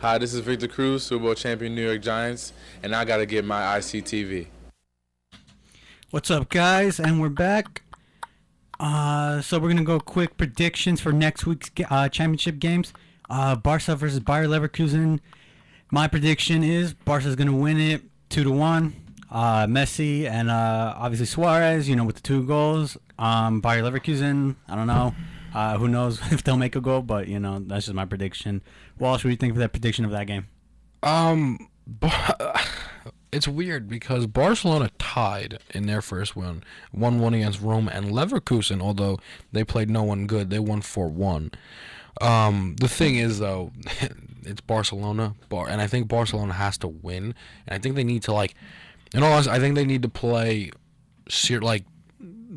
Hi, this is Victor Cruz, Super Bowl champion New York Giants, and I gotta get my ICTV. What's up, guys? And we're back. So we're gonna go quick predictions for next week's championship games. Barca versus Bayer Leverkusen. My prediction is Barca's gonna win it 2-1. Messi and obviously Suarez, with the 2 goals. Bayer Leverkusen, I don't know. Who knows if they'll make a goal, but that's just my prediction. Walsh, what do you think of that prediction of that game? It's weird because Barcelona tied in their first win, 1-1 against Roma, and Leverkusen, although they played no one good, they won 4-1. The thing is, though, it's Barcelona, and I think Barcelona has to win, and I think they need to, in all honesty, I think they need to play,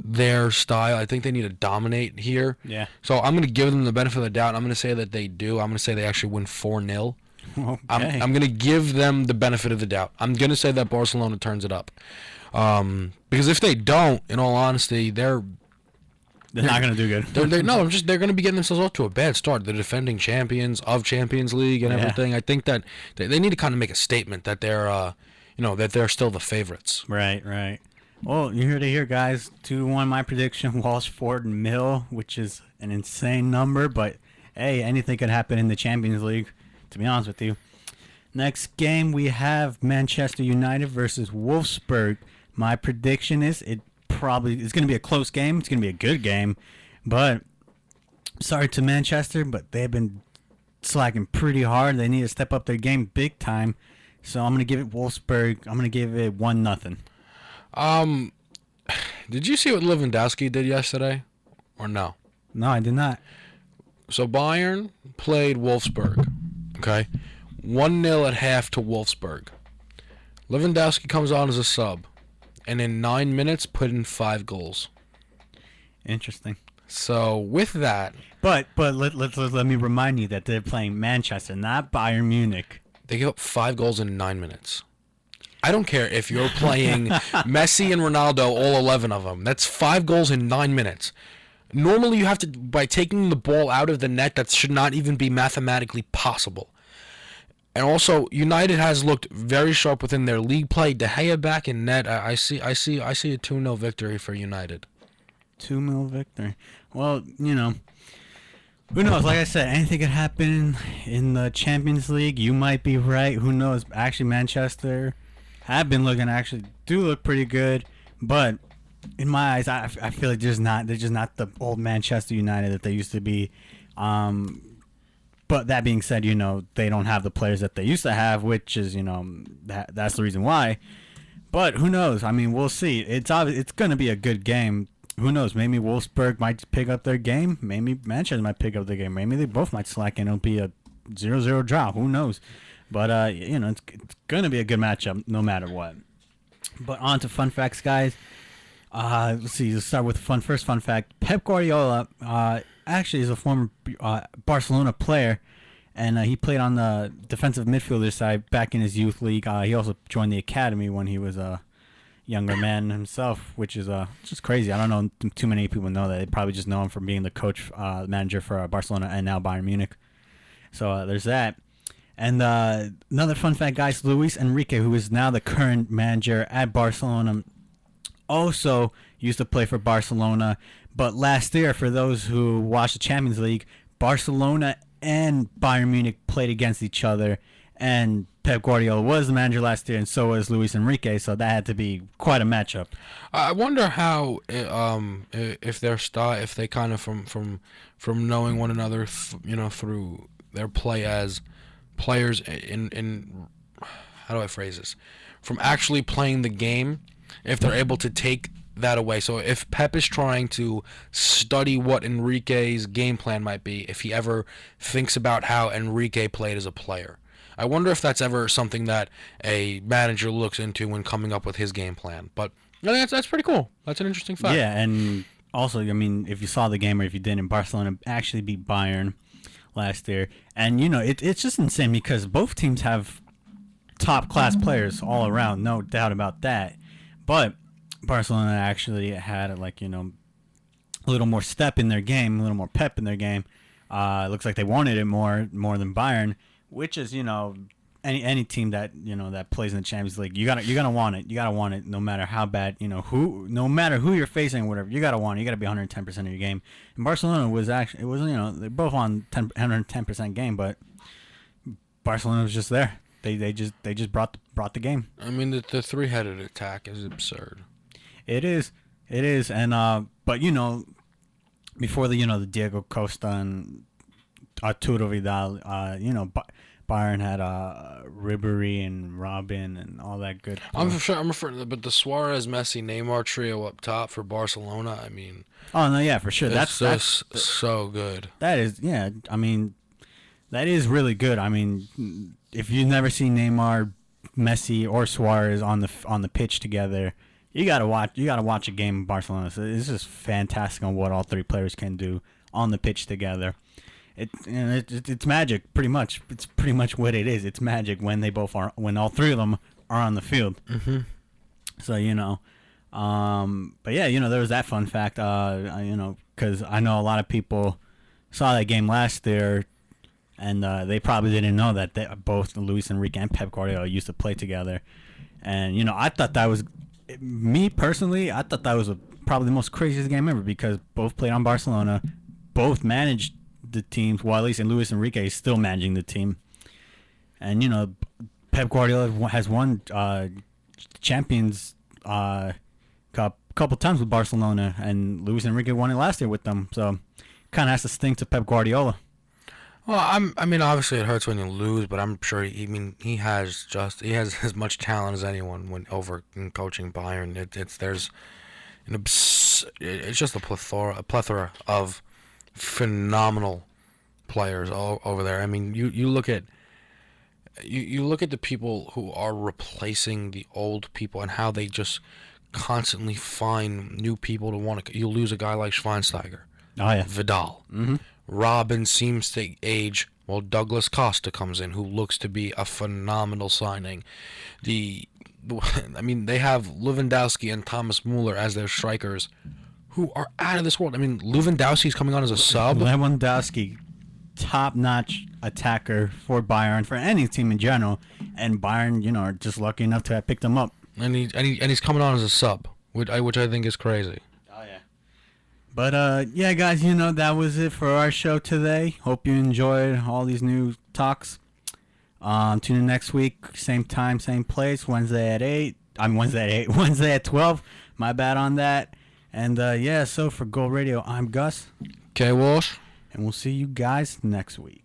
their style. I think they need to dominate here. Yeah. So I'm going to give them the benefit of the doubt. I'm going to say that they do. I'm going to say they actually win 4-0. Okay. I'm going to give them the benefit of the doubt. I'm going to say that Barcelona turns it up. Because if they don't, in all honesty, they're not going to do good. they're going to be getting themselves off to a bad start. They're defending champions of Champions League and everything. I think that they need to kind of make a statement that they're, that they're still the favorites. Right. Well, you heard it here, guys. 2-1, my prediction. Walsh, Ford, and Mill, which is an insane number, but hey, anything could happen in the Champions League, to be honest with you. Next game, we have Manchester United versus Wolfsburg. My prediction is it's going to be a close game. It's going to be a good game, but sorry to Manchester, but they've been slacking pretty hard. They need to step up their game big time. So I'm going to give it Wolfsburg. I'm going to give it 1-0. Did you see what Lewandowski did yesterday, or no? No, I did not. So Bayern played Wolfsburg, okay? 1-0 at half to Wolfsburg. Lewandowski comes on as a sub, and in 9 minutes put in 5 goals. Interesting. So with that, but let me remind you that they're playing Manchester, not Bayern Munich. They give up 5 goals in 9 minutes. I don't care if you're playing Messi and Ronaldo, all 11 of them. That's 5 goals in 9 minutes. Normally, you have to, by taking the ball out of the net, that should not even be mathematically possible. And also, United has looked very sharp within their league play. De Gea back in net. I see a 2-0 victory for United. 2-0 victory. Well, who knows? Like I said, anything could happen in the Champions League. You might be right. Who knows? Actually, Manchester have been do look pretty good, but in my eyes, I feel like they're just not the old Manchester United that they used to be. But that being said, they don't have the players that they used to have, which is that's the reason why. But who knows? I mean, we'll see. It's going to be a good game. Who knows? Maybe Wolfsburg might pick up their game. Maybe Manchester might pick up their game. Maybe they both might slack and it'll be a 0-0 draw. Who knows? But, it's going to be a good matchup no matter what. But on to fun facts, guys. Let's see. Let's start with first fun fact. Pep Guardiola actually is a former Barcelona player, and he played on the defensive midfielder side back in his youth league. He also joined the academy when he was a younger man himself, which is just crazy. I don't know too many people know that. They probably just know him from being the coach, manager for Barcelona and now Bayern Munich. So there's that. And another fun fact, guys, Luis Enrique, who is now the current manager at Barcelona, also used to play for Barcelona. But last year, for those who watched the Champions League, Barcelona and Bayern Munich played against each other. And Pep Guardiola was the manager last year, and so was Luis Enrique, so that had to be quite a matchup. I wonder how, if they kind of from knowing one another, through their play as players in how do I phrase this? From actually playing the game, if they're able to take that away. So if Pep is trying to study what Enrique's game plan might be, if he ever thinks about how Enrique played as a player. I wonder if that's ever something that a manager looks into when coming up with his game plan. But that's pretty cool. That's an interesting fact. Yeah, and also, I mean, if you saw the game or if you didn't, Barcelona actually beat Bayern last year. And, it's just insane because both teams have top-class players all around, no doubt about that. But Barcelona actually had, a little more step in their game, a little more pep in their game, Looks like they wanted it more than Bayern, which is, any team that that plays in the Champions League, you gotta want it. You gotta want it no matter how bad, no matter who you're facing, or whatever. You gotta want it. You gotta be 110% of your game. And Barcelona was they're both on 110% game, but Barcelona was just there. They just brought the game. I mean, the three-headed attack is absurd. It is, and but before the Diego Costa and Arturo Vidal, Bayern had Ribery and Robin and all that good. I'm referring to, but the Suarez, Messi, Neymar trio up top for Barcelona. I mean, oh no, yeah, for sure. That's so good. That is, yeah. I mean, that is really good. I mean, if you've never seen Neymar, Messi, or Suarez on the pitch together, you gotta watch a game of Barcelona. So it's just fantastic on what all three players can do on the pitch together. It's magic, pretty much. It's pretty much what it is. It's magic when when all three of them are on the field. Mm-hmm. So but yeah, there was that fun fact. Because I know a lot of people saw that game last year, and they probably didn't know that both Luis Enrique and Pep Guardiola used to play together. And I thought that was, me personally, I thought that was probably the most craziest game ever, because both played on Barcelona, both managed the teams. Well, at least Luis Enrique is still managing the team, and Pep Guardiola has won Champions Cup a couple times with Barcelona, and Luis Enrique won it last year with them. So, kind of has to stink to Pep Guardiola. Well, I mean, obviously it hurts when you lose, but I'm sure. He has as much talent as anyone when over in coaching Bayern. It's just a plethora of phenomenal players all over there. I mean, you look at the people who are replacing the old people and how they just constantly find new people to want to. You lose a guy like Schweinsteiger. Oh yeah, Vidal. Mm-hmm. Robin seems to age. Well, Douglas Costa comes in, who looks to be a phenomenal signing. They have Lewandowski and Thomas Muller as their strikers, who are out of this world. I mean, Lewandowski's coming on as a sub. Lewandowski, top-notch attacker for Bayern, for any team in general, and Bayern, are just lucky enough to have picked him up. And he's coming on as a sub, which I think is crazy. Oh yeah. But yeah, guys, that was it for our show today. Hope you enjoyed all these new talks. Tune in next week, same time, same place, Wednesday at 8. Wednesday at 12. My bad on that. And so for Gold Radio, I'm Gus. Okay, Walsh. And we'll see you guys next week.